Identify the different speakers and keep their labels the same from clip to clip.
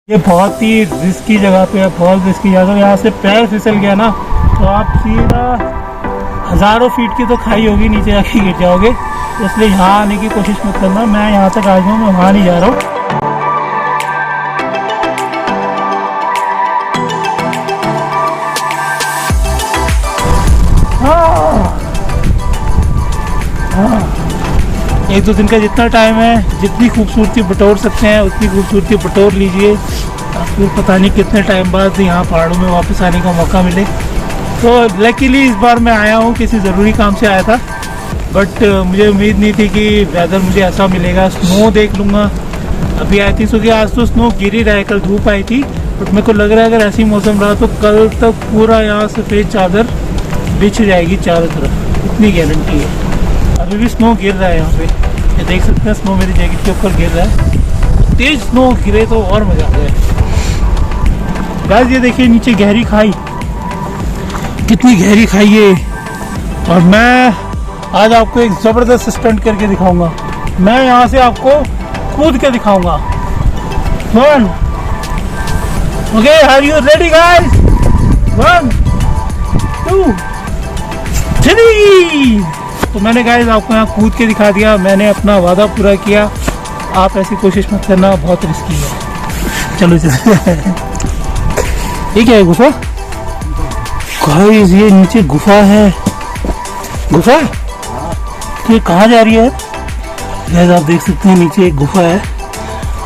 Speaker 1: ये बहुत ही रिस्की जगह पे है, बहुत रिस्की जगह है। यहाँ से पैर फिसल गया ना तो आप सीधा हज़ारों फीट की तो खाई होगी, नीचे जाके गिर जाओगे। तो इसलिए यहाँ आने की कोशिश मत करना। मैं यहाँ तक आ गया हूँ, मैं वहाँ नहीं जा रहा हूँ। एक दो दिन का जितना टाइम है, जितनी खूबसूरती बटोर सकते हैं उतनी खूबसूरती बटोर लीजिए। आपको पता नहीं कितने टाइम बाद यहाँ पहाड़ों में वापस आने का मौका मिले। तो लकीली इस बार मैं आया हूँ, किसी ज़रूरी काम से आया था, बट मुझे उम्मीद नहीं थी कि वेदर मुझे ऐसा मिलेगा। स्नो देख लूँगा अभी आई थी, क्योंकि आज तो स्नो गिर ही रहा है, कल धूप आई थी, बट मेरे को लग रहा है अगर ऐसी मौसम रहा तो कल तक पूरा यहाँ सफ़ेद चादर बिछ जाएगी चारों तरफ, इतनी गारंटी है। अभी भी स्नो गिर रहा है यहाँ पे, ये देख सकते हैं स्नो मेरी जैकेट के ऊपर गिर रहा है। तेज स्नो गिरे तो और मजा आ जाए। गाइस ये देखिए नीचे गहरी खाई, कितनी गहरी खाई है। और मैं आज आपको एक ज़बरदस्त स्टंट करके दिखाऊंगा। मैं यहाँ से आपको कूद के दिखाऊंगा। One, okay, are you ready guys? 1 2 3। तो मैंने गाइस आपको यहाँ कूद के दिखा दिया, मैंने अपना वादा पूरा किया। आप ऐसी कोशिश मत करना, बहुत रिस्की है। चलो चलो। ये क्या है, गुफा? गाइस ये नीचे गुफा है। गुफा ये कहाँ जा रही है? गाइस आप देख सकते हैं नीचे एक गुफा है,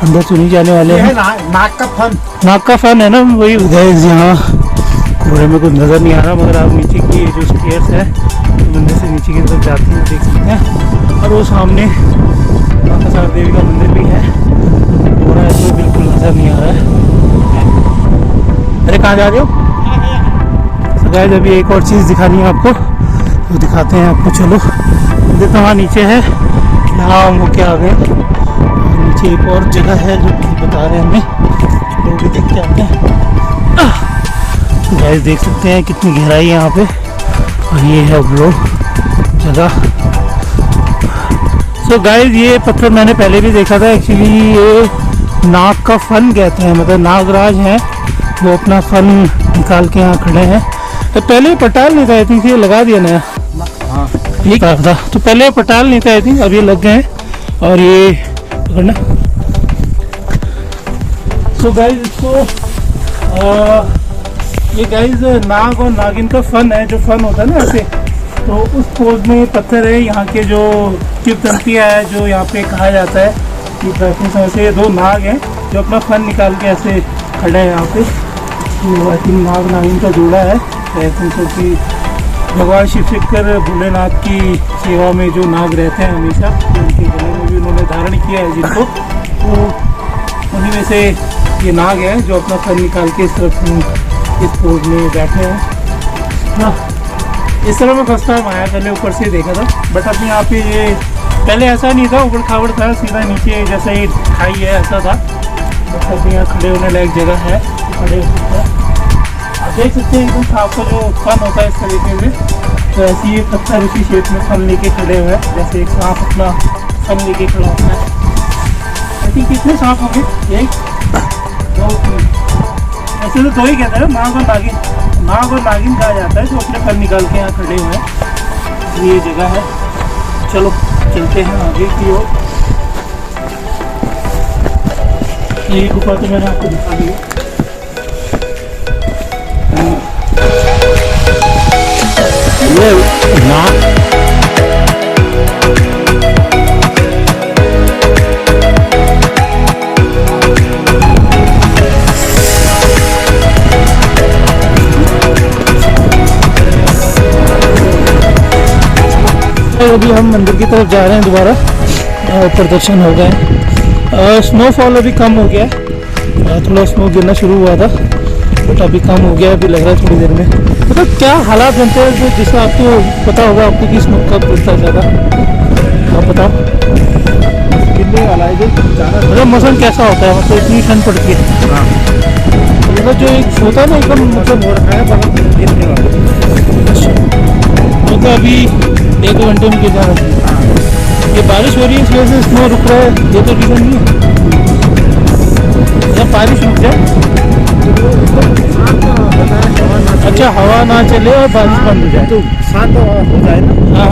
Speaker 1: अंदर तो नहीं जाने वाले हैं।
Speaker 2: नाक का फन,
Speaker 1: नाक का फन है ना वही। गाइस यहाँ कोहरे में कुछ नज़र नहीं आ रहा, मगर आप नीचे की जो स्टेयर्स है मंदिर से नीचे की तरफ जाती हैं, देख सकते हैं। और वो सामने माता सार देवी का मंदिर भी है, कोहरा है तो बिल्कुल नज़र नहीं आ रहा है। अरे कहाँ जा रहे हो? तो गाइस अभी एक और चीज़ दिखानी है आपको, तो दिखाते हैं आपको। चलो मंदिर तो वहाँ नीचे है, यहाँ हम होके आ गए। नीचे एक और जगह है जो बता रहे हैं हमें, चलो भी देख के आते हैं। गाइस देख सकते हैं कितनी गहराई है यहाँ पे, और ये है वो जगह। सो गाइस ये पत्थर मैंने पहले भी देखा था। एक्चुअली ये नाग का फन कहते हैं, मतलब नागराज हैं वो अपना फन निकाल के यहाँ खड़े हैं। तो पहले पटाल नहीं था, आई थिंक ये लगा दिया नया।
Speaker 2: हाँ
Speaker 1: ये कहा था, तो पहले पटाल नहीं था आई थिंक, अब ये लग गए हैं। और ये पकड़ना। सो गाइस इसको ये गाइस नाग और नागिन का फन है, जो फन होता है ना ऐसे, तो उस पोज में पत्थर है। यहाँ के जो किंवदंतियाँ है, जो यहाँ पे कहा जाता है कि प्राचीन समय से ये दो नाग हैं जो अपना फन निकाल के ऐसे खड़े हैं यहाँ पे। तो आई थिंक नाग नागिन का जोड़ा है, क्योंकि भगवान शिव शंकर भोलेनाथ की सेवा में जो नाग रहते हैं हमेशा, उनके गले में भी उन्होंने धारण किया है जिनको, तो उन्हीं में से ये नाग है जो अपना फन निकाल के इस तरफ इस पोज में बैठे हैं। हाँ, इस तरह मैं फर्स्ट टाइम आया, पहले ऊपर से देखा था, बट अभी यहाँ पे ये पहले ऐसा नहीं था, उबड़ खाबड़ था, सीधा नीचे जैसा ही खाई है ऐसा था। बट अभी यहाँ खड़े होने लायक जगह है, खड़े हो सकते हैं। आप देख सकते हैं एकदम आपका जो फन होता है इस तरीके से, तो ऐसे ही पत्थर उसी शेप में फन लेके खड़े हुए हैं, जैसे एक सांप अपना फन लेके खड़ा होता है। आई थिंक कितने सांप होंगे? 1 2 3, ऐसे तो दो ही कहते हैं, नाग और नागिन। नाग और नागिन कहा जाता है जो अपने फन निकाल के यहाँ खड़े हुए हैं। ये जगह है, चलो चलते हैं आगे की ओर। ये गुफा तो मैंने आपको दिखा दी है। ये नाग अभी हम मंदिर की तरफ जा रहे हैं दोबारा, ऊपर दर्शन हो गए। स्नोफॉल अभी कम हो गया है, थोड़ा स्नो गिरना शुरू हुआ था, बट अभी कम हो गया, अभी लग रहा है थोड़ी देर में। मतलब क्या हालात बनते हैं जिससे आपको पता होगा आपको कि स्नो कब गिरता है ज़्यादा, आप बताओ।
Speaker 2: गिरने वाला है जो ज़्यादा,
Speaker 1: मतलब मौसम कैसा होता है, मतलब इतनी ठंड पड़ती है।
Speaker 2: हाँ
Speaker 1: मतलब जो एक होता है ना एकदम, मतलब
Speaker 2: हो रखा है बहुत गिरने वाला।
Speaker 1: तो अभी 1-2 घंटे में गिर जाना चाहिए। ये बारिश हो रही है इस वजह से स्नो रुक रहा है, ये तो रीज़न नहीं है। जब बारिश रुक जाए, अच्छा हवा ना चले और बारिश बंद हो जाए
Speaker 2: तो शांत हो जाए ना।
Speaker 1: हाँ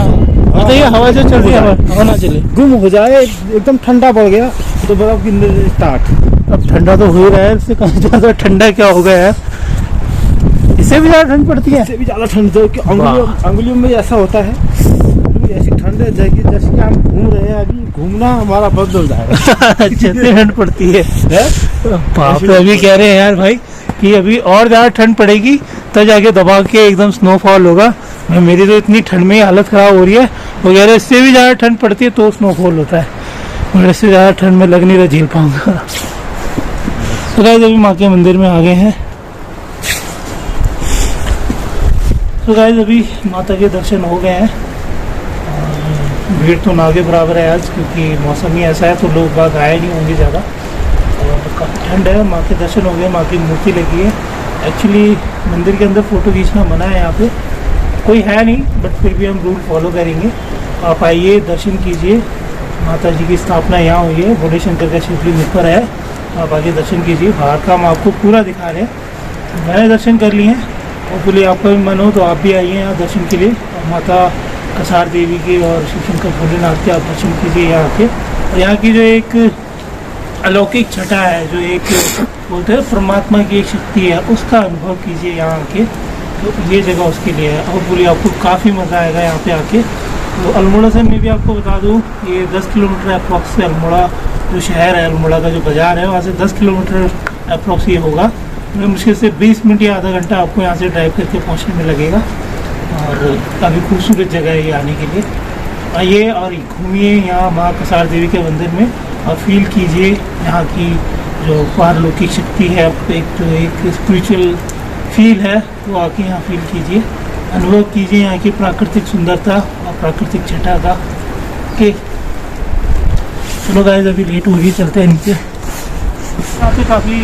Speaker 1: बताइए, हवा जो चल रही है हवा ना चले,
Speaker 2: गुम हो जाए, एकदम ठंडा पड़ गया तो बर्फ गिरने स्टार्ट।
Speaker 1: अब ठंडा तो हो ही रहा है, इससे कहीं ज़्यादा ठंडा क्या होगा यार, इससे भी ज़्यादा ठंड पड़ती है।
Speaker 2: इससे भी ज़्यादा ठंड तो अंगुलियों में ऐसा होता है, ऐसी ठंड है जैसे कि हम घूम रहे हैं, अभी घूमना हमारा बंद हो जाएगा।
Speaker 1: जितनी ठंड पड़ती है बाप रे। अभी कह रहे हैं यार भाई कि अभी और ज़्यादा ठंड पड़ेगी तब जाके दबा के एकदम स्नोफॉल होगा। मैं मेरी तो इतनी ठंड में ही हालत ख़राब हो रही है, वो कह रहे इससे भी ज़्यादा ठंड पड़ती है तो स्नोफॉल होता है, मगर इससे ज़्यादा ठंड में लग नहीं रहा झेल पाऊँगा। तो गाइस अभी माँ के मंदिर में आ गए हैं। तो गाइस अभी माता के दर्शन हो गए हैं, भीड़ तो ना के बराबर है आज, क्योंकि मौसम ही ऐसा है तो लोग बाग आए नहीं होंगे ज़्यादा, और काफ़ी ठंड है। माँ के दर्शन हो गए, माँ की मूर्ति लगी है। एक्चुअली मंदिर के अंदर फ़ोटो खींचना मना है, यहाँ पे कोई है नहीं, बट फिर भी हम रूल फॉलो करेंगे। आप आइए, दर्शन कीजिए, माता जी की स्थापना यहाँ हुई है, भोले शंकर का शिवलिंग ऊपर है, आप आगे दर्शन कीजिए। बाहर का हम आपको पूरा दिखा रहे हैं। मैंने दर्शन कर लिए हैं, होपफुली आपका भी मन हो तो आप भी आइए यहाँ दर्शन के लिए। माता कसार देवी के और शिव शंकर भोलेनाथ के आप दर्शन कीजिए यहाँ के। और यहाँ की जो एक अलौकिक छटा है, जो एक बोलते हैं परमात्मा की एक शक्ति है, उसका अनुभव कीजिए यहाँ आके। तो ये जगह उसके लिए है, और पूरी आपको काफ़ी मज़ा आएगा यहाँ पे आके। तो अल्मोड़ा से मैं भी आपको बता दूँ, ये 10 किलोमीटर अप्रॉक्स से अल्मोड़ा जो शहर है, अल्मोड़ा का जो बाज़ार है, वहाँ से 10 किलोमीटर अप्रॉक्स ये होगा। मुश्किल से 20 मिनट या आधा घंटा आपको यहाँ से ड्राइव करके पहुँचने में लगेगा, और काफ़ी खूबसूरत जगह है ये आने के लिए। आइए और घूमिए यहाँ माँ कसार देवी के मंदिर में, और फील कीजिए यहाँ की जो पारलौकिक शक्ति है, एक स्पिरिचुअल फील है, वो आके यहाँ फील कीजिए, अनुभव कीजिए यहाँ की प्राकृतिक सुंदरता और प्राकृतिक छटा का। ओके चलो गाइस, अभी लेट हो गई, चलते हैं नीचे। यहाँ पे काफ़ी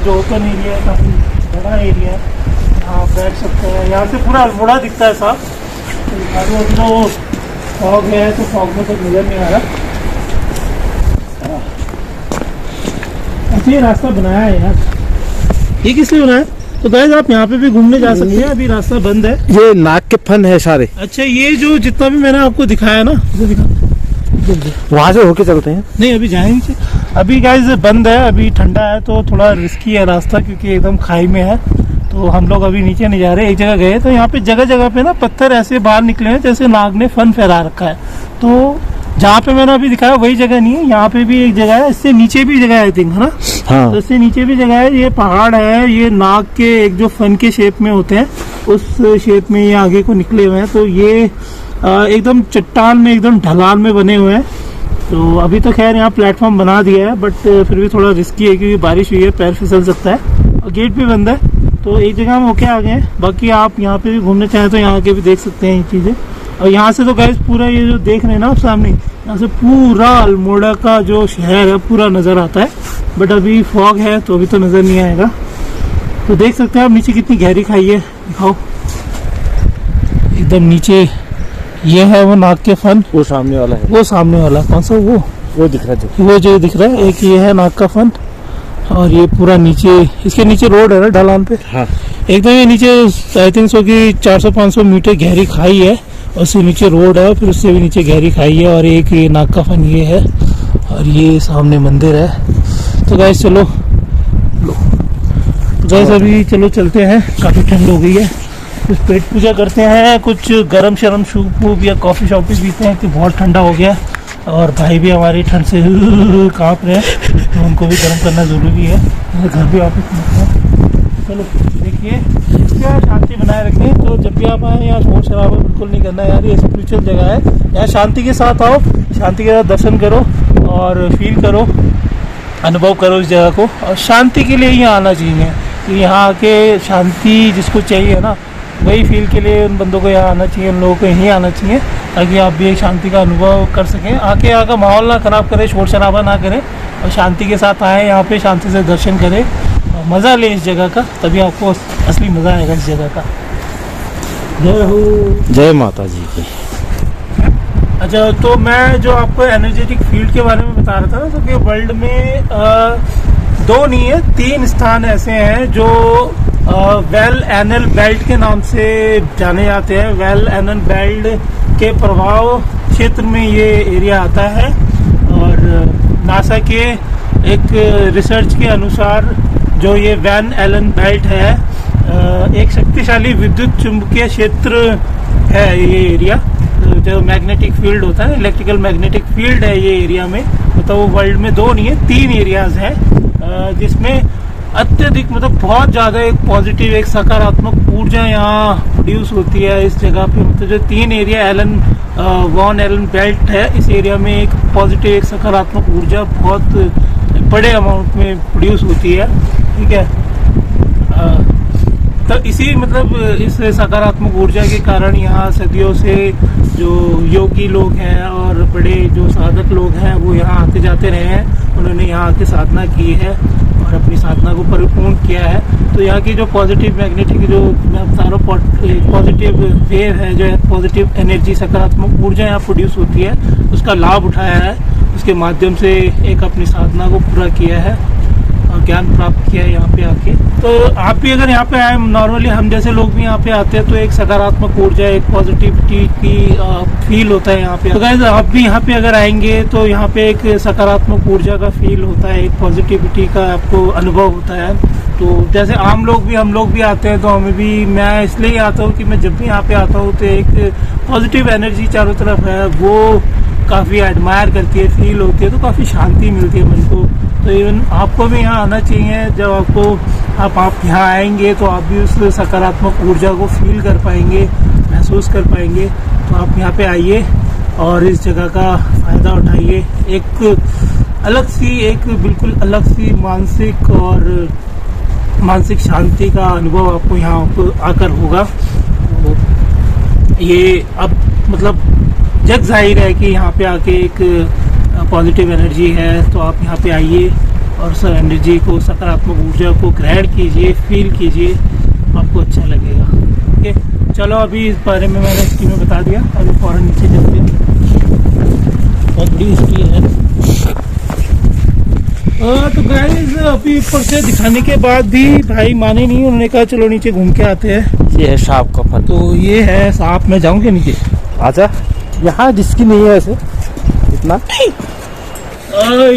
Speaker 1: जो ओपन एरिया है, काफ़ी बड़ा एरिया है, यहाँ बैठ सकते हैं। यहाँ से पूरा अल्मोड़ा दिखता है साफ। तो फॉग है तो फॉग में तो नज़र नहीं आ रहा। अच्छा ये रास्ता बनाया है यार, ये किस लिए बनाया? तो गाइस आप यहाँ पे भी घूमने जा सकते हैं, अभी रास्ता बंद है।
Speaker 2: ये नाक के फन है सारे।
Speaker 1: अच्छा ये जो जितना भी मैंने आपको दिखाया ना,
Speaker 2: वहाँ से होके चलते हैं।
Speaker 1: नहीं अभी जाएंगे, अभी गाइस बंद है, अभी ठंडा है तो थोड़ा रिस्की है रास्ता, क्योंकि एकदम खाई में है। तो हम लोग अभी नीचे नहीं जा रहे, एक जगह गए तो यहाँ पे जगह जगह पे ना पत्थर ऐसे बाहर निकले हैं जैसे नाग ने फन फैला रखा है। तो जहाँ पे मैंने अभी दिखाया वही जगह नहीं है, यहाँ पे भी एक जगह है, इससे नीचे भी जगह है आई थिंक, है ना?
Speaker 2: हाँ।
Speaker 1: तो इससे नीचे भी जगह है। ये पहाड़ है, ये नाग के एक जो फन के शेप में होते हैं उस शेप में ये आगे को निकले हुए हैं। तो ये एकदम चट्टान में, एकदम ढलान में बने हुए हैं। तो अभी तो खैर यहाँ प्लेटफॉर्म बना दिया है, बट फिर भी थोड़ा रिस्की है क्योंकि बारिश हुई है, पैर फिसल सकता है, और गेट भी बंद है। तो एक जगह हम होके आ गए हैं, बाकी आप यहाँ पे भी घूमने चाहें तो यहाँ के भी देख सकते हैं ये चीज़ें। और यहाँ से तो गाइस पूरा ये जो देख रहे हैं ना आप सामने, यहाँ से पूरा अल्मोड़ा का जो शहर है पूरा नज़र आता है। बट अभी फॉग है तो अभी तो नज़र नहीं आएगा। तो देख सकते हैं आप नीचे कितनी गहरी खाई है, दिखाओ एकदम नीचे। ये है वो नाग के फन,
Speaker 2: वो सामने वाला है,
Speaker 1: वो सामने वाला कौन सा? वो
Speaker 2: दिख रहा है,
Speaker 1: वो जो दिख रहा है, एक ये है नाग का फन, और ये पूरा नीचे, इसके नीचे रोड है ना ढलान पे।
Speaker 2: हाँ।
Speaker 1: एकदम ये नीचे आई थिंक सो कि 400-500 मीटर गहरी खाई है, और उससे नीचे रोड है, फिर उससे भी नीचे गहरी खाई है, और एक ये नाग का फन ये है, और ये सामने मंदिर है। तो गाइस चलो गाइस अभी चलो चलते हैं, काफ़ी ठंड हो गई है, कुछ पेट पूजा करते हैं, कुछ गरम शरम सूप वूप या कॉफ़ी शॉपी पीते हैं कि बहुत ठंडा हो गया। और भाई भी हमारी ठंड से काँप रहे हैं, तो उनको भी गर्म करना ज़रूरी है, घर भी वापस पहुँचना है। चलो देखिए, क्या शांति बनाए रखें। तो जब भी आप आए यहाँ शोर शराबा बिल्कुल नहीं करना यार, ये स्पिरिचुअल जगह है, यहाँ शांति के साथ आओ, शांति के साथ दर्शन करो और फील करो, अनुभव करो इस जगह को। और शांति के लिए ही आना चाहिए, कि यहाँ आके शांति जिसको चाहिए ना, वही फील के लिए उन बंदों को यहाँ आना चाहिए, उन लोगों को यहीं आना चाहिए, ताकि आप भी एक शांति का अनुभव कर सकें। आके यहाँ का माहौल ना ख़राब करें, शोर शराबा ना करें, और शांति के साथ आएँ यहाँ पे, शांति से दर्शन करें, मज़ा लें इस जगह का, तभी आपको असली मज़ा आएगा इस जगह का। जय हो,
Speaker 2: जय माता जी की।
Speaker 1: अच्छा तो मैं जो आपको एनर्जेटिक फील्ड के बारे में बता रहा था ना, तो कि वर्ल्ड में दो नहीं है, 3 स्थान ऐसे हैं जो वेल एनल बेल्ट के नाम से जाने जाते हैं। वेल एनल बेल्ट के प्रभाव क्षेत्र में ये एरिया आता है और नासा के एक रिसर्च के अनुसार जो ये वैन एलन बेल्ट है एक शक्तिशाली विद्युत चुंबकीय क्षेत्र है। ये एरिया जो मैग्नेटिक फील्ड होता है, इलेक्ट्रिकल मैग्नेटिक फील्ड है ये एरिया में। मतलब वो वर्ल्ड में 2 नहीं है, 3 एरियाज हैं जिसमें अत्यधिक मतलब बहुत ज़्यादा एक पॉजिटिव, एक सकारात्मक ऊर्जा यहाँ प्रोड्यूस होती है इस जगह पे। मतलब जो 3 area Allen Van Allen belt है, इस एरिया में एक पॉजिटिव, एक सकारात्मक ऊर्जा बहुत बड़े अमाउंट में प्रोड्यूस होती है। ठीक है, तो इसी मतलब इस सकारात्मक ऊर्जा के कारण यहाँ सदियों से जो योगी लोग हैं और बड़े जो साधक लोग हैं वो यहाँ आते जाते रहे हैं। उन्होंने यहाँ आके साधना की है और अपनी साधना को परिपूर्ण किया है। तो यहाँ की जो पॉजिटिव मैग्नेटिक जो मैं बता रहा हूँ पॉजिटिव वेव है, जो है पॉजिटिव एनर्जी, सकारात्मक ऊर्जा यहाँ प्रोड्यूस होती है, उसका लाभ उठाया है। उसके माध्यम से एक अपनी साधना को पूरा किया है और ज्ञान प्राप्त किया है यहाँ पे आके। तो आप भी अगर यहाँ पे आए, नॉर्मली हम जैसे लोग भी यहाँ पे आते हैं तो एक सकारात्मक ऊर्जा, एक पॉजिटिविटी की फील होता है यहाँ पे। तो गाइस आप भी यहाँ पे अगर आएंगे तो यहाँ पे एक सकारात्मक ऊर्जा का फील होता है, एक पॉजिटिविटी का आपको अनुभव होता है। तो जैसे आम लोग भी, हम लोग भी आते हैं तो हमें भी, मैं इसलिए आता हूँ कि मैं जब भी यहाँ पे आता हूँ तो एक पॉजिटिव एनर्जी चारों तरफ है, वो काफ़ी एडमायर करती है, फील होती है, तो काफ़ी शांति मिलती है मन को। तो इवन आपको भी यहाँ आना चाहिए। जब आप यहाँ आएंगे तो आप भी उस सकारात्मक ऊर्जा को फील कर पाएंगे, महसूस कर पाएंगे। तो आप यहाँ पे आइए और इस जगह का फ़ायदा उठाइए। एक अलग सी, एक बिल्कुल अलग सी मानसिक शांति का अनुभव आपको यहाँ आकर होगा। तो ये अब मतलब जग जाहिर है कि यहाँ पे आके एक पॉजिटिव एनर्जी है। तो आप यहाँ पे आइए और उस एनर्जी को, सकारात्मक ऊर्जा को ग्रहण कीजिए, फील कीजिए, आपको अच्छा लगेगा। ओके, चलो अभी इस बारे में मैंने हिस्ट्री में बता दिया, अभी फौरन नीचे चलते हैं। बहुत बड़ी हिस्ट्री है। तो गाइस अभी ऊपर से दिखाने के बाद भी भाई माने नहीं, उन्होंने कहा चलो नीचे घूम के आते हैं।
Speaker 2: ये है सांप का फन।
Speaker 1: तो ये है सांप। मैं जाऊँगा नीचे?
Speaker 2: आजा, यहाँ जिसकी नहीं है ऐसे इतना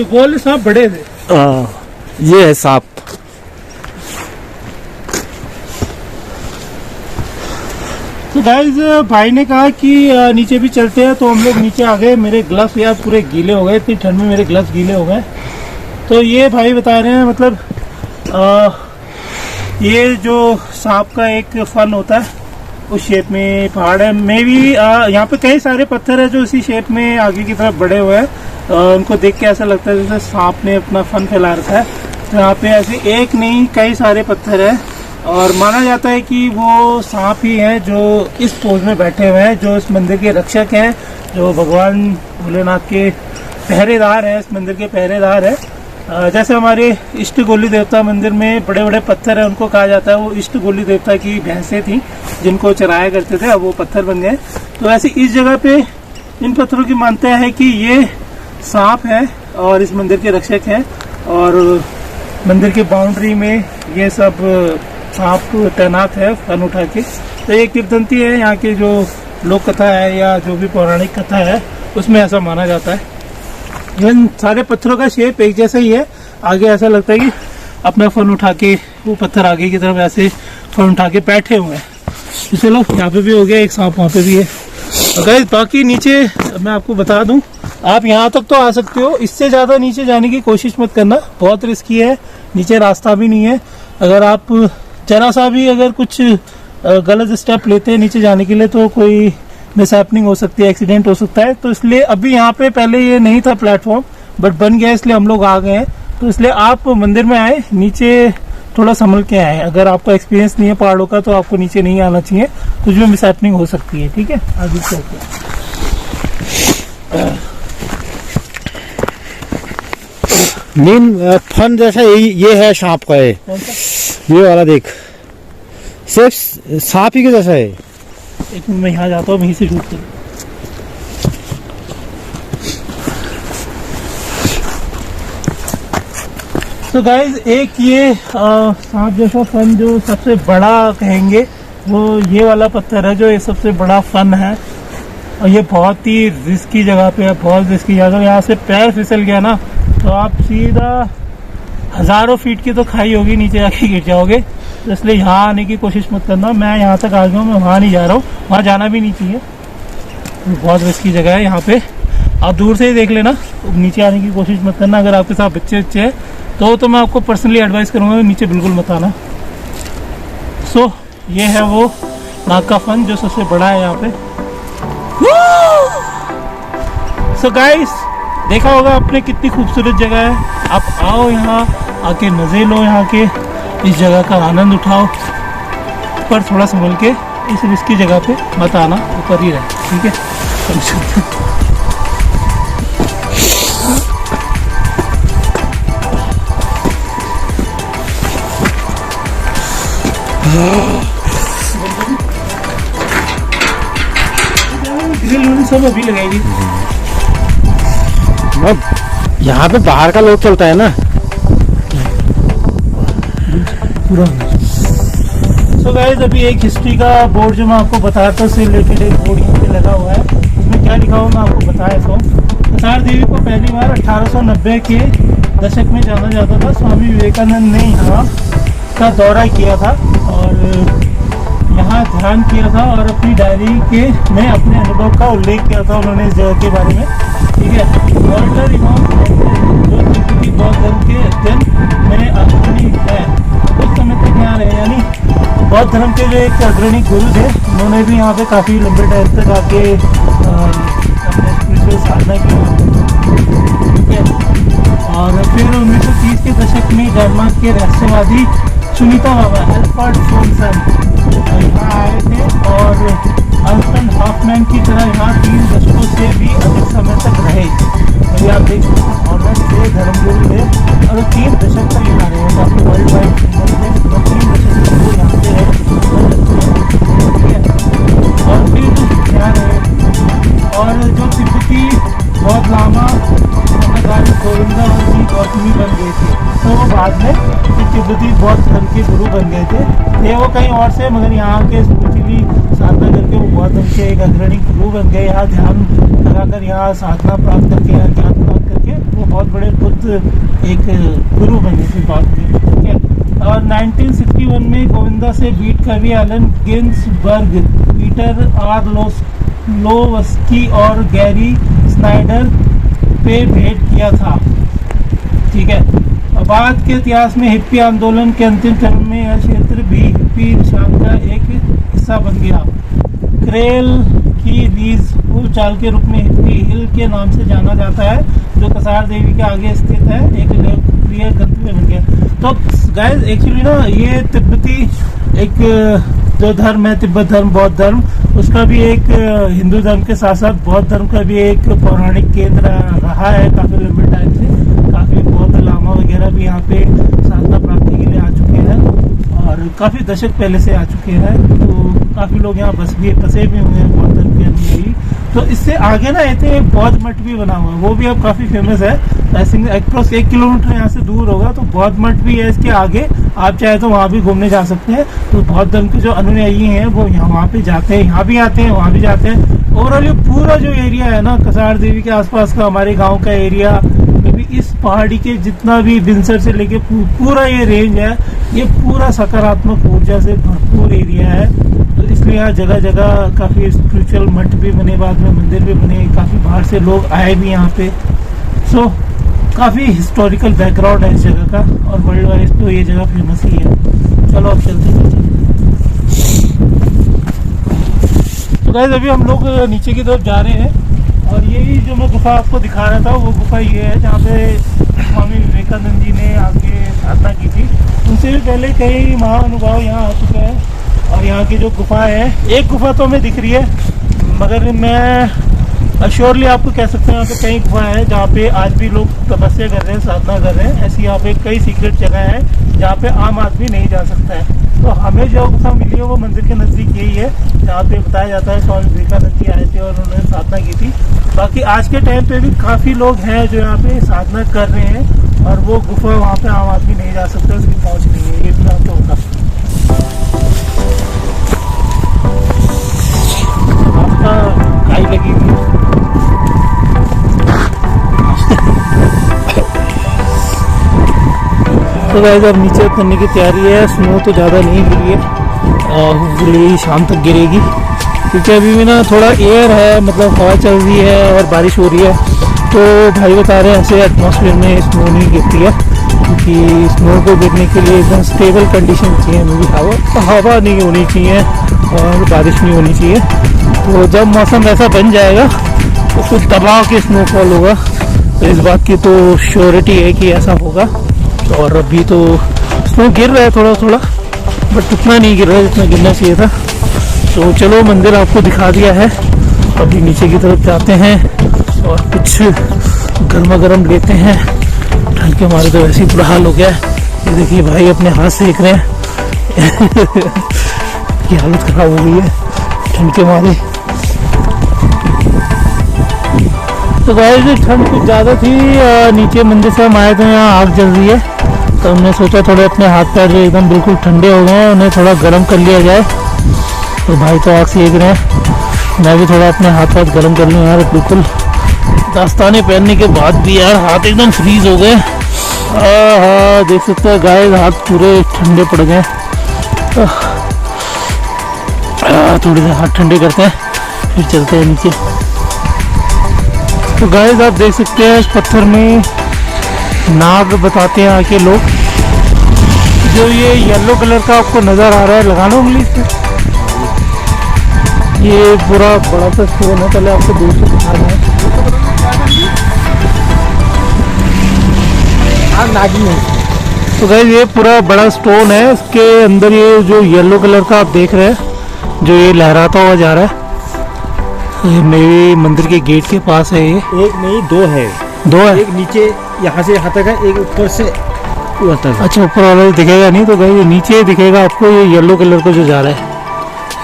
Speaker 1: बोले सांप बड़े थे।
Speaker 2: ये है सांप।
Speaker 1: तो गाइस भाई ने कहा कि नीचे भी चलते हैं, तो हम लोग नीचे आ गए। मेरे ग्लव्स यार पूरे गीले हो गए, इतनी ठंड में मेरे ग्लव्स गीले हो गए। तो ये भाई बता रहे हैं मतलब ये जो सांप का एक फन होता है उस शेप में पहाड़ है। मे भी यहाँ पे कई सारे पत्थर है जो इसी शेप में आगे की तरफ बढ़े हुए हैं। उनको देख के ऐसा लगता है जैसे सांप ने अपना फन फैला रखा है। तो यहाँ पे ऐसे एक नहीं कई सारे पत्थर है और माना जाता है कि वो सांप ही है जो इस पोज में बैठे हुए हैं, जो इस मंदिर के रक्षक हैं, जो भगवान भोलेनाथ के पहरेदार हैं, इस मंदिर के पहरेदार है। जैसे हमारे इष्ट गोली देवता मंदिर में बड़े बड़े पत्थर है, उनको कहा जाता है वो इष्ट गोली देवता की भैंसें थी जिनको चराया करते थे, अब वो पत्थर बन गए। तो ऐसे इस जगह पे इन पत्थरों की मानता है कि ये सांप है और इस मंदिर के रक्षक हैं और मंदिर की बाउंड्री में ये सब सांप तैनात है फन उठा के। तो एक किंवदंती है यहाँ की, जो लोक कथा है या जो भी पौराणिक कथा है उसमें ऐसा माना जाता है। इन सारे पत्थरों का शेप एक जैसा ही है। आगे ऐसा लगता है कि अपना फन उठा के वो पत्थर आगे की तरफ ऐसे फन उठा के बैठे हुए हैं। तो चलो यहाँ पे भी हो गया, एक सांप वहाँ पे भी है। अगर बाकी नीचे मैं आपको बता दूं, आप यहाँ तक तो आ सकते हो, इससे ज़्यादा नीचे जाने की कोशिश मत करना, बहुत रिस्की है। नीचे रास्ता भी नहीं है। अगर आप जरा सा भी अगर कुछ गलत स्टेप लेते हैं नीचे जाने के लिए तो कोई मिसहैपनिंग हो सकती है, एक्सीडेंट हो सकता है। तो इसलिए अभी यहाँ पे पहले ये नहीं था प्लेटफॉर्म, बट बन गया इसलिए हम लोग आ गए हैं। तो इसलिए आप मंदिर में आए, नीचे थोड़ा संभल के आए। अगर आपका एक्सपीरियंस नहीं है पहाड़ों का तो आपको नीचे नहीं आना चाहिए, कुछ भी मिसहैपनिंग हो सकती है। ठीक है, आगे चलते
Speaker 2: मेन फन जैसा ये है सांप का, ये वाला देख, सिर्फ सांप ही के जैसा है।
Speaker 1: एक मिनट मैं यहाँ जाता हूँ, वहीं से शूट करूँ। तो गाइज एक ये सांप जैसा फन जो सबसे बड़ा कहेंगे वो ये वाला पत्थर है, जो ये सबसे बड़ा फन है। और ये बहुत ही रिस्की जगह पे है, बहुत रिस्की जगह। यहाँ से पैर फिसल गया ना तो आप सीधा हजारों फीट की तो खाई होगी, नीचे जाके गिर जाओगे। तो इसलिए यहाँ आने की कोशिश मत करना। मैं यहाँ तक आ गया हूँ, मैं वहाँ नहीं जा रहा हूँ, वहाँ जाना भी नहीं चाहिए। बहुत रिस्की जगह है। यहाँ पे आप दूर से ही देख लेना, नीचे आने की कोशिश मत करना। अगर आपके साथ बच्चे हैं तो मैं आपको पर्सनली एडवाइस करूँगा नीचे बिल्कुल मत आना। सो ये है वो नाग का फन जो सबसे बड़ा है यहाँ पे। सो गाइस, देखा होगा आपने कितनी खूबसूरत जगह है। आप आओ यहाँ, आके मज़े लो यहाँ के, इस जगह का आनंद उठाओ। पर थोड़ा संभल के, इस रिस्की जगह पे मत आना, ऊपर ही रहे, ठीक है। ग्रिल सब अभी लगाएगी।
Speaker 2: यहाँ पे बाहर का लोग चलता है ना
Speaker 1: पूरा। सो गाइस, अभी एक हिस्ट्री का बोर्ड जो मैं आपको बताया था, उससे रिलेटेड एक बोर्ड यहाँ पे लगा हुआ है। उसमें क्या लिखा हुआ मैं आपको बताया था। कसार देवी को पहली बार 1890 के दशक में जाना जाता था। स्वामी विवेकानंद ने यहाँ का दौरा किया था और यहाँ ध्यान किया था और अपनी डायरी के में अपने अनुभव का उल्लेख किया था उन्होंने इस जगह के बारे में, ठीक है। वॉल्टर इमाम जो तिब्बती बौद्ध धर्म के अध्ययन में अग्रणी है, कुछ समय तक यहाँ रहे। यानी बौद्ध धर्म के जो एक अग्रणी गुरु थे, उन्होंने भी यहाँ पे काफ़ी लंबे टाइम तक आके अपने स्पिरिचुअल साधना की, ठीक है। और फिर 1930 के दशक में डेनमार्क के रहस्यवादी सुनीता बाबा एल्फर्ड सोनसन यहाँ आए थे और अल्फ्रेड हॉफमैन की तरह यहाँ 3 दशकों से भी अधिक समय तक रहे। तो आप देख सकते हैं, ऑनर से धर्मगुरु थे और 3 दशक तक यहाँ रहे। काफ़ी वर्ल्ड वाइड थे, 3 दशक तक वो यहाँ पे रहे, ठीक है। और फिर यहाँ रहे। और जो तिब्बती बौद्ध लामा गोविंदा जी गौतमी बन गए थे, तो वो बाद में तिब्बती बौद्ध धर्म के गुरु बन गए थे। वो कहीं और से, मगर यहाँ के स्पिरिचुअली साधना करके वो बौद्ध धर्म के एक अग्रणी गुरु बन गए। यहाँ ध्यान लगाकर, यहाँ साधना प्राप्त करके, यहाँ ज्ञान प्राप्त करके वो बहुत बड़े बुद्ध एक गुरु बने थे बाद में, ठीक है। और 1961 में गोविंदा से बीट कवि एलन गिन्सबर्ग, पीटर आर लोवस्की और गैरी स्नाइडर पे भेंट किया था, ठीक है। बाद के इतिहास में हिप्पी आंदोलन के अंतिम चरण में यह क्षेत्र भी हिप्पी निशान का एक हिस्सा बन गया। क्रेल की रीज पुल चाल के रूप में हिप्पी हिल के नाम से जाना जाता है, जो कसार देवी के आगे स्थित है, एक लोकप्रिय गंतव्य बन गया। तो गाइस, एक्चुअली ना ये तिब्बती एक जो धर्म है, तिब्बत धर्म, बौद्ध धर्म, उसका भी एक हिंदू धर्म के साथ साथ बौद्ध धर्म का भी एक पौराणिक केंद्र रहा है काफी लंबे टाइम से। काफी बौद्ध लामा वगैरह भी यहाँ पे साधना प्राप्ति के लिए आ चुके हैं और काफी दशक पहले से आ चुके हैं। तो काफी लोग यहाँ बसे भी हुए हैं बौद्ध धर्म के अनुयायी। तो इससे आगे ना एक बौद्ध मठ भी बना हुआ है, वो भी अब काफी फेमस है। आई थिंक अप्रॉक्स 1 किलोमीटर यहाँ से दूर होगा, तो बौद्ध मठ भी है इसके आगे। आप चाहे तो वहाँ भी घूमने जा सकते हैं। तो बौद्ध धर्म के जो अनुयायी हैं वो यहाँ वहाँ पे जाते हैं, यहाँ भी आते हैं, वहाँ भी जाते हैं। ओवरऑल ये पूरा जो एरिया है ना कसार देवी के आसपास का, हमारे गाँव का एरिया, भी इस पहाड़ी के जितना भी बिनसर से लेके पूरा ये रेंज है, ये पूरा सकारात्मक ऊर्जा से भरपूर एरिया है। तो इसलिए यहाँ जगह जगह काफ़ी स्पिरिचुअल मठ भी बने, बाद में मंदिर भी बने, काफ़ी बाहर से लोग आए भी यहाँ पे। सो काफ़ी हिस्टोरिकल बैकग्राउंड है इस जगह का और वर्ल्ड वाइड तो ये जगह फेमस ही है। चलो अब चलते हैं। तो गाइस, अभी हम लोग नीचे की तरफ जा रहे हैं और यही जो मैं गुफा आपको दिखा रहा था, वो गुफा ये है जहाँ पे स्वामी विवेकानंद जी ने आके साधना की थी। उनसे भी पहले कई महानुभाव यहाँ आ चुके हैं और यहाँ की जो गुफा है, एक गुफा तो हमें दिख रही है, मगर मैं अश्योरली आपको कह सकते हैं यहाँ पे कई गुफा है जहाँ पे आज भी लोग तपस्या कर रहे हैं, साधना कर रहे हैं। ऐसी यहाँ पे कई सीक्रेट जगह है जहाँ पे आम आदमी नहीं जा सकता है। तो हमें जो गुफा मिली है वो मंदिर के नज़दीक यही है, जहाँ पे बताया जाता है स्वामी विवेकानंद जी आए थे और उन्होंने साधना की थी। बाकी आज के टाइम पे भी काफ़ी लोग हैं जो यहाँ पे साधना कर रहे हैं और वो गुफा वहाँ पे आम आदमी नहीं जा सकता, उसकी पहुँच नहीं है, ये भी आपको होगा। आपका गाय लगी हुई है। तो गाइस अब नीचे उतरने की तैयारी है। स्नो तो ज़्यादा नहीं गिरी है, होपफुली शाम तक गिरेगी, क्योंकि अभी भी ना थोड़ा एयर है, मतलब हवा चल रही है और बारिश हो रही है। तो भाई बता रहे हैं ऐसे एटमॉस्फेयर में स्नो नहीं गिरती है, क्योंकि स्नो को गिरने के लिए एकदम स्टेबल कंडीशन चाहिए, हमें हवा नहीं होनी चाहिए और बारिश नहीं होनी चाहिए। तो जब मौसम ऐसा बन जाएगा तो कुछ दबाव के स्नोफॉल होगा, तो इस बात की तो श्योरिटी है कि ऐसा होगा। और अभी तो स्नो गिर रहा है थोड़ा थोड़ा, बट उतना नहीं गिर रहा है जितना गिरना चाहिए था। तो चलो मंदिर आपको दिखा दिया है, अभी नीचे की तरफ जाते हैं और कुछ गर्मा गर्म लेते हैं। ठंड के मारे तो वैसे ही बुरा हाल हो गया है। ये देखिए भाई अपने हाथ सेक रहे हैं की हालत खराब हो गई है ठंड के मारे। तो गाइस ठंड कुछ ज़्यादा थी, नीचे मंदिर से हम आए थे, यहाँ आग जल रही है, तो हमने सोचा थोड़े अपने हाथ पैर जो एकदम बिल्कुल ठंडे हो गए हैं उन्हें थोड़ा गर्म कर लिया जाए। तो भाई तो आग सेक रहे हैं, मैं भी थोड़ा अपने हाथ पैर गर्म कर लूँ यार। बिल्कुल दस्ताने पहनने के बाद भी यार हाथ एकदम फ्रीज हो गए। हाँ देख सकते हैं गाइस हाथ पूरे ठंडे पड़ गए। थोड़े से हाथ ठंडे करते हैं फिर चलते हैं नीचे। तो गाइस आप देख सकते हैं इस पत्थर में नाग बताते हैं आके लोग। जो ये येलो कलर का आपको नज़र आ रहा है, लगा लो उंगली से, ये पूरा बड़ा सा स्टोन है। पहले आपको दूर से दिखा रहे हैं, नागिन है। तो गाइस ये पूरा बड़ा स्टोन है, इसके अंदर ये जो येलो कलर का आप देख रहे हैं जो ये लहराता हुआ जा रहा है, ये मेरे मंदिर के गेट के पास है। ये
Speaker 2: एक नहीं दो है, एक नीचे यहाँ से यहाँ तक है, एक ऊपर से ऊपर तक।
Speaker 1: अच्छा ऊपर वाला दिखेगा नहीं, तो गाइस ये नीचे दिखेगा आपको, ये येलो कलर का जो जा रहा है।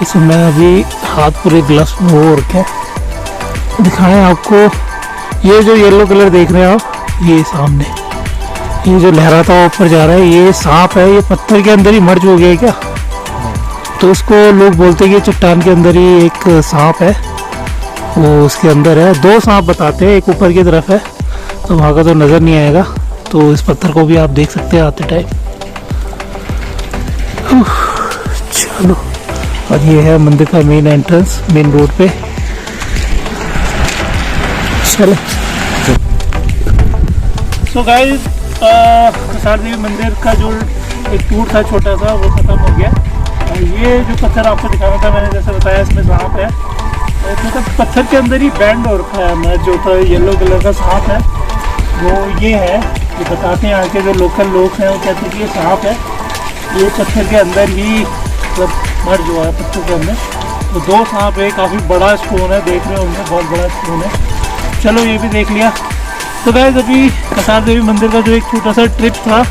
Speaker 1: इसमें अभी हाथ पूरे ग्लव्स में हो रखे दिखाएं आपको। ये जो येलो कलर देख रहे हैं आप, ये सामने ये जो लहराता हुआ ऊपर जा रहा है, ये सांप है। ये पत्थर के अंदर ही मर्ज हो गया है क्या, तो उसको लोग बोलते हैं कि चट्टान के अंदर ही एक सांप है, वो उसके अंदर है। दो सांप बताते हैं, एक ऊपर की तरफ है, तो वहाँ का तो नज़र नहीं आएगा। तो इस पत्थर को भी आप देख सकते हैं आते टाइम। चलो, और ये है मंदिर का मेन एंट्रेंस, मेन रोड पे। चलो सो गाइस कसार देवी मंदिर का जो एक टूर था छोटा सा, वो खत्म हो गया। और ये जो पत्थर आपको दिखाना था, मैंने जैसे बताया इसमें सांप है, मतलब पत्थर के अंदर ही बैंड हो रखा है। मैं जो था येलो कलर का सांप है वो ये है, ये बताते हैं आके जो लोकल लोग हैं, वो कहते हैं कि ये सांप है, ये पत्थर के अंदर ही मतलब मर्ज हुआ है पत्थर के अंदर। तो दो सांप है, काफ़ी बड़ा स्टोन है, देख रहे होंगे बहुत बड़ा स्टोन है। चलो ये भी देख लिया। तो गाइस अभी कसार देवी मंदिर का जो एक छोटा सा ट्रिप था,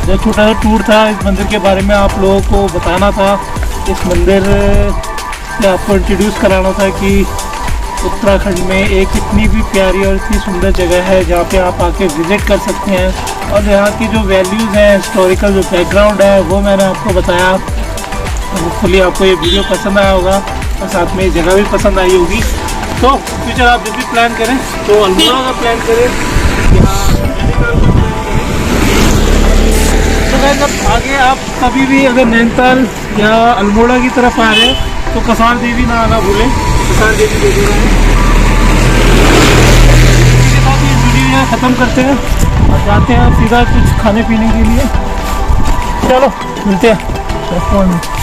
Speaker 1: जो छोटा सा टूर था, इस मंदिर के बारे में आप लोगों को बताना था, इस मंदिर से आपको इंट्रोड्यूस कराना था कि उत्तराखंड में एक इतनी भी प्यारी और इतनी सुंदर जगह है जहाँ पे आप आके विज़िट कर सकते हैं। और यहाँ की जो वैल्यूज़ हैं, हिस्टोरिकल जो बैकग्राउंड है, वो मैंने आपको बताया। होपफुली आपको ये वीडियो पसंद आया होगा और साथ में ये जगह भी पसंद आई होगी। तो फ्यूचर आप जब भी प्लान करें तो अल्मोड़ा का प्लान करें, तो आगे आप कभी भी अगर नैनीताल या अल्मोड़ा की तरफ आ रहे हैं तो कसार देवी ना आना भूलें। कसार देवी इसके साथ ये वीडियो यहाँ ख़त्म करते हैं और जाते हैं सीधा कुछ खाने पीने के लिए। चलो मिलते हैं रेस्टोरेंट में।